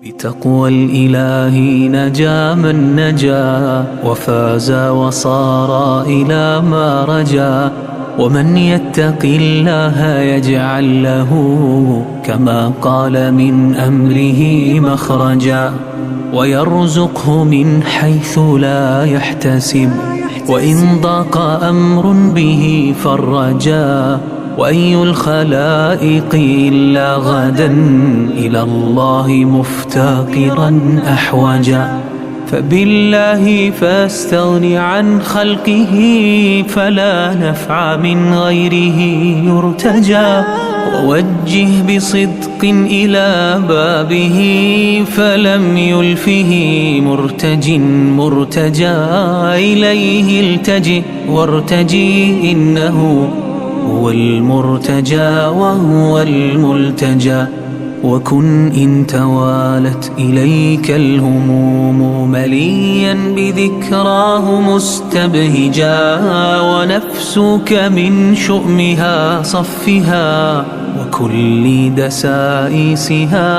بتقوى الإله نجا من نجا وفاز وصار إلى ما رجا. ومن يتق الله يجعل له كما قال من أمره مخرجا، ويرزقه من حيث لا يحتسب، وإن ضاق أمر به فرجا. وأي الخلائق إلا غدا إلى الله مفتقرا أحوجا. فبالله فاستغن عن خلقه، فلا نفع من غيره يرتجى. ووجه بصدق إلى بابه، فلم يلفه مرتجى. إليه التجئ وارتجي، إنه هو المرتجى وهو الملتجى. وكن إن توالت إليك الهموم مليا بذكراه مستبهجا، ونفسك من شؤمها صفها وكل دسائسها